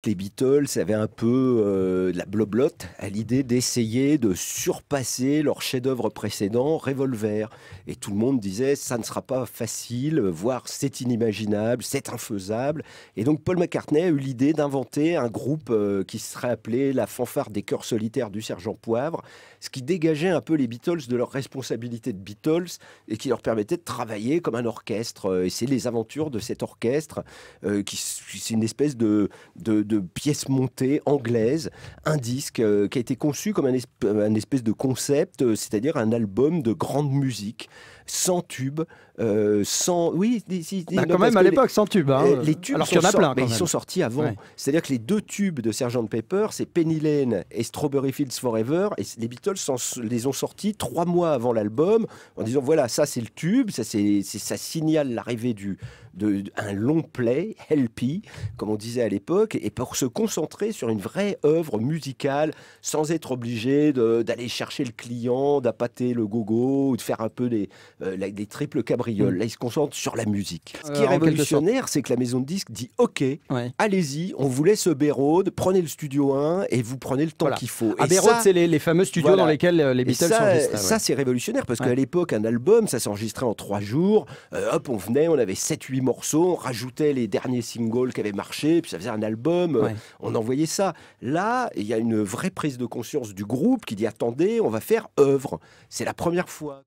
Les Beatles avaient un peu de la bloblotte à l'idée d'essayer de surpasser leur chef-d'œuvre précédent, Revolver. Et tout le monde disait, ça ne sera pas facile, voire c'est inimaginable, c'est infaisable. Et donc Paul McCartney a eu l'idée d'inventer un groupe qui serait appelé la fanfare des chœurs solitaires du Sergent Poivre, ce qui dégageait un peu les Beatles de leur responsabilité de Beatles et qui leur permettait de travailler comme un orchestre. Et c'est les aventures de cet orchestre c'est une espèce de pièces montées anglaises, un disque qui a été conçu comme un espèce de concept, c'est-à-dire un album de grande musique, sans tubes, sans... Oui, bah, quand même à l'époque, sans tube. Hein. Les tubes alors qu'il y en a plein. mais ils sont sortis avant. Ouais. C'est-à-dire que les deux tubes de Sgt Pepper, c'est Penny Lane et Strawberry Fields Forever, et les Beatles les ont sortis 3 mois avant l'album, en disant voilà, ça c'est le tube, ça signale l'arrivée un long play, LP, comme on disait à l'époque, et pour se concentrer sur une vraie œuvre musicale, sans être obligé d'aller chercher le client, d'appâter le gogo, ou de faire un peu des triples cabrioles. Là, ils se concentrent sur la musique. Ce qui est révolutionnaire, c'est que la maison de disques dit OK, allez-y, on vous laisse Abbey Road, prenez le studio 1 et vous prenez le temps qu'il faut. Abbey Road, c'est les fameux studios dans lesquels les Beatles s'enregistraient. Ça, c'est révolutionnaire parce qu'à l'époque, un album, ça s'enregistrait en 3 jours. Hop, on venait, on avait 7-8 morceaux, on rajoutait les derniers singles qui avaient marché, puis ça faisait un album, on envoyait ça. Là, il y a une vraie prise de conscience du groupe qui dit attendez, on va faire œuvre. C'est la première fois.